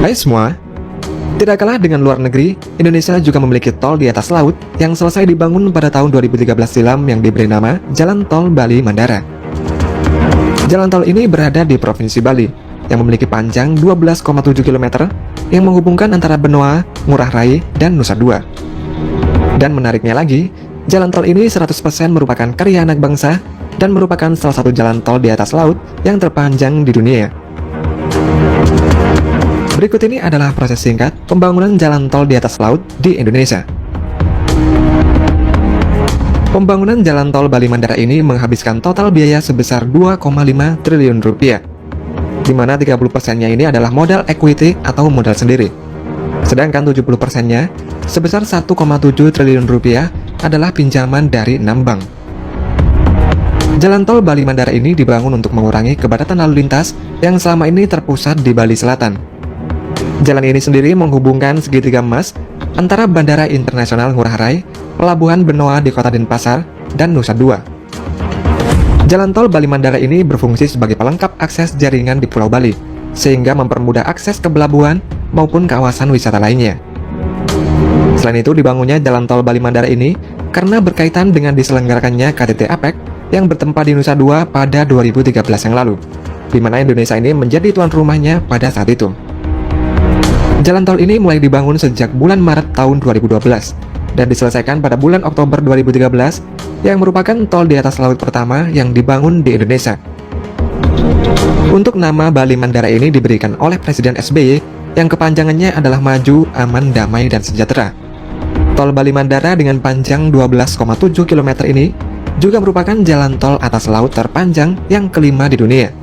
Hai semua, tidak kalah dengan luar negeri, Indonesia juga memiliki tol di atas laut yang selesai dibangun pada tahun 2013 silam yang diberi nama Jalan Tol Bali Mandara. Jalan tol ini berada di Provinsi Bali, yang memiliki panjang 12,7 km yang menghubungkan antara Benoa, Ngurah Rai, dan Nusa Dua. Dan menariknya lagi, jalan tol ini 100% merupakan karya anak bangsa dan merupakan salah satu jalan tol di atas laut yang terpanjang di dunia. Berikut ini adalah proses singkat pembangunan jalan tol di atas laut di Indonesia. Pembangunan jalan tol Bali Mandara ini menghabiskan total biaya sebesar 2,5 triliun rupiah, di mana 30%-nya ini adalah modal equity atau modal sendiri. Sedangkan 70%-nya sebesar 1,7 triliun rupiah adalah pinjaman dari 6 bank. Jalan tol Bali Mandara ini dibangun untuk mengurangi kepadatan lalu lintas yang selama ini terpusat di Bali Selatan. Jalan ini sendiri menghubungkan segitiga emas antara Bandara Internasional Ngurah Rai, Pelabuhan Benoa di Kota Denpasar, dan Nusa Dua. Jalan tol Bali Mandara ini berfungsi sebagai pelengkap akses jaringan di Pulau Bali, sehingga mempermudah akses ke pelabuhan maupun kawasan wisata lainnya. Selain itu, dibangunnya jalan tol Bali Mandara ini karena berkaitan dengan diselenggarakannya KTT APEC yang bertempat di Nusa Dua pada 2013 yang lalu, di mana Indonesia ini menjadi tuan rumahnya pada saat itu. Jalan tol ini mulai dibangun sejak bulan Maret tahun 2012 dan diselesaikan pada bulan Oktober 2013 yang merupakan tol di atas laut pertama yang dibangun di Indonesia. Untuk nama Bali Mandara ini diberikan oleh Presiden SBY yang kepanjangannya adalah Maju, Aman, Damai, dan Sejahtera. Tol Bali Mandara dengan panjang 12,7 km ini juga merupakan jalan tol atas laut terpanjang yang kelima di dunia.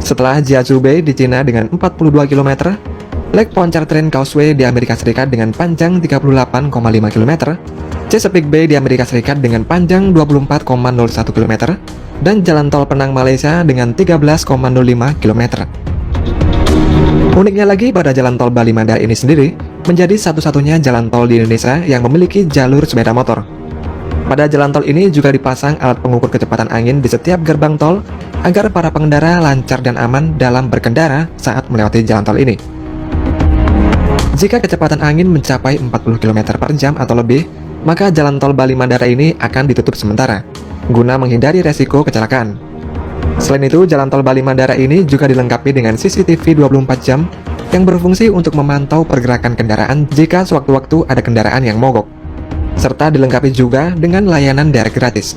Setelah Jiazhou Bay di Cina dengan 42 km, Lake Pontchartrain Causeway di Amerika Serikat dengan panjang 38,5 km, Chesapeake Bay di Amerika Serikat dengan panjang 24,01 km, dan Jalan Tol Penang Malaysia dengan 13,05 km. Uniknya lagi, pada Jalan Tol Bali Mandara ini sendiri menjadi satu-satunya jalan tol di Indonesia yang memiliki jalur sepeda motor. Pada jalan tol ini juga dipasang alat pengukur kecepatan angin di setiap gerbang tol agar para pengendara lancar dan aman dalam berkendara saat melewati jalan tol ini. Jika kecepatan angin mencapai 40 km per jam atau lebih, maka jalan tol Bali Mandara ini akan ditutup sementara, guna menghindari resiko kecelakaan. Selain itu, jalan tol Bali Mandara ini juga dilengkapi dengan CCTV 24 jam yang berfungsi untuk memantau pergerakan kendaraan jika sewaktu-waktu ada kendaraan yang mogok, serta dilengkapi juga dengan layanan derek gratis.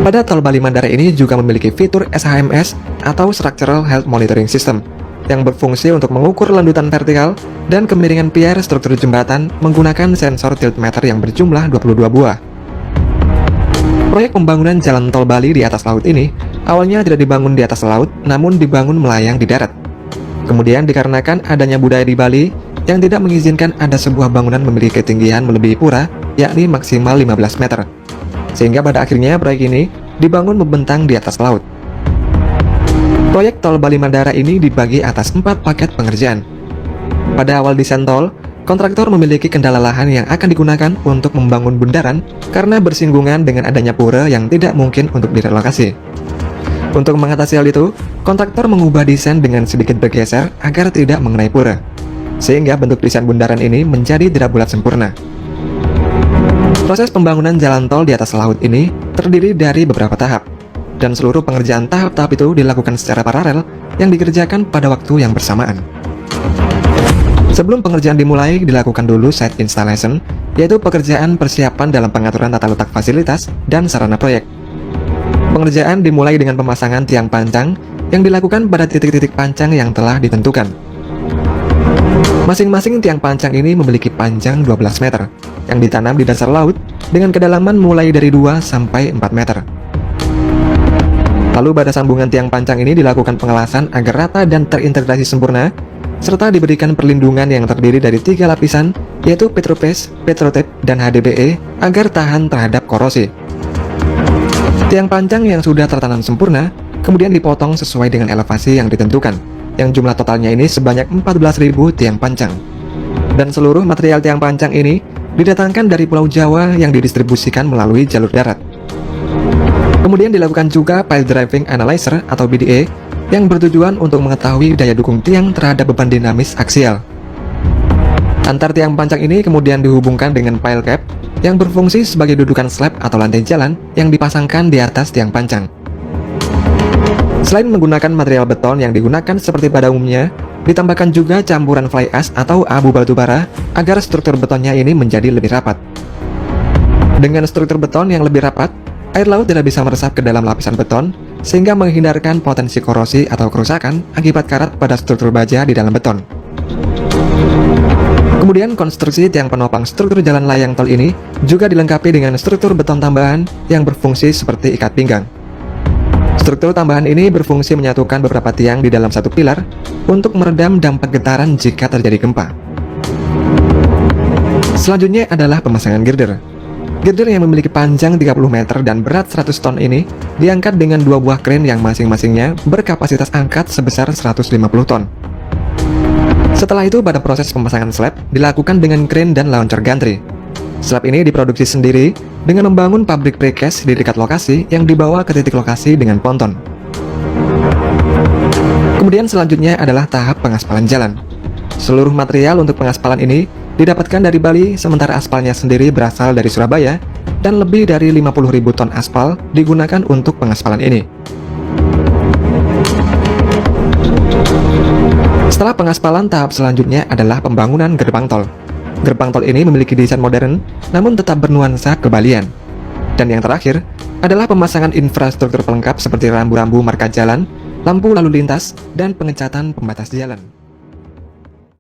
Pada tol Bali Mandara ini juga memiliki fitur SHMS atau Structural Health Monitoring System, yang berfungsi untuk mengukur landutan vertikal dan kemiringan pier struktur jembatan menggunakan sensor tiltmeter yang berjumlah 22 buah. Proyek pembangunan jalan tol Bali di atas laut ini awalnya tidak dibangun di atas laut, namun dibangun melayang di darat. Kemudian dikarenakan adanya budaya di Bali yang tidak mengizinkan ada sebuah bangunan memiliki ketinggian melebihi pura, yakni maksimal 15 meter. Sehingga pada akhirnya proyek ini dibangun membentang di atas laut. Proyek tol Bali Mandara ini dibagi atas 4 paket pengerjaan. Pada awal desain tol, kontraktor memiliki kendala lahan yang akan digunakan untuk membangun bundaran karena bersinggungan dengan adanya pura yang tidak mungkin untuk direlokasi. Untuk mengatasi hal itu, kontraktor mengubah desain dengan sedikit bergeser agar tidak mengenai pura, sehingga bentuk desain bundaran ini menjadi tidak bulat sempurna. Proses pembangunan jalan tol di atas laut ini terdiri dari beberapa tahap, dan seluruh pengerjaan tahap-tahap itu dilakukan secara paralel yang dikerjakan pada waktu yang bersamaan. Sebelum pengerjaan dimulai, dilakukan dulu site installation, yaitu pekerjaan persiapan dalam pengaturan tata letak fasilitas dan sarana proyek. Pengerjaan dimulai dengan pemasangan tiang pancang yang dilakukan pada titik-titik pancang yang telah ditentukan. Masing-masing tiang pancang ini memiliki panjang 12 meter, yang ditanam di dasar laut dengan kedalaman mulai dari 2 sampai 4 meter. Lalu pada sambungan tiang pancang ini dilakukan pengelasan agar rata dan terintegrasi sempurna, serta diberikan perlindungan yang terdiri dari 3 lapisan, yaitu Petropaste, Petrotape, dan HDPE agar tahan terhadap korosi. Tiang pancang yang sudah tertanam sempurna kemudian dipotong sesuai dengan elevasi yang ditentukan, yang jumlah totalnya ini sebanyak 14.000 tiang pancang. Dan seluruh material tiang pancang ini didatangkan dari Pulau Jawa yang didistribusikan melalui jalur darat. Kemudian dilakukan juga Pile Driving Analyzer atau PDA yang bertujuan untuk mengetahui daya dukung tiang terhadap beban dinamis aksial. Antar tiang pancang ini kemudian dihubungkan dengan pile cap yang berfungsi sebagai dudukan slab atau lantai jalan yang dipasangkan di atas tiang pancang. Selain menggunakan material beton yang digunakan seperti pada umumnya, ditambahkan juga campuran fly ash atau abu batubara agar struktur betonnya ini menjadi lebih rapat. Dengan struktur beton yang lebih rapat, air laut tidak bisa meresap ke dalam lapisan beton, sehingga menghindarkan potensi korosi atau kerusakan akibat karat pada struktur baja di dalam beton. Kemudian konstruksi tiang penopang struktur jalan layang tol ini juga dilengkapi dengan struktur beton tambahan yang berfungsi seperti ikat pinggang. Struktur tambahan ini berfungsi menyatukan beberapa tiang di dalam satu pilar untuk meredam dampak getaran jika terjadi gempa. Selanjutnya adalah pemasangan girder. Girder yang memiliki panjang 30 meter dan berat 100 ton ini diangkat dengan dua buah kren yang masing-masingnya berkapasitas angkat sebesar 150 ton. Setelah itu, pada proses pemasangan slab dilakukan dengan kren dan launcher gantry. Slab ini diproduksi sendiri dengan membangun pabrik precast di dekat lokasi yang dibawa ke titik lokasi dengan ponton. Kemudian selanjutnya adalah tahap pengaspalan jalan. Seluruh material untuk pengaspalan ini didapatkan dari Bali, sementara aspalnya sendiri berasal dari Surabaya, dan lebih dari 50.000 ton aspal digunakan untuk pengaspalan ini. Setelah pengaspalan, tahap selanjutnya adalah pembangunan gerbang tol. Gerbang tol ini memiliki desain modern, namun tetap bernuansa kebalian. Dan yang terakhir adalah pemasangan infrastruktur pelengkap seperti rambu-rambu marka jalan, lampu lalu lintas, dan pengecatan pembatas jalan.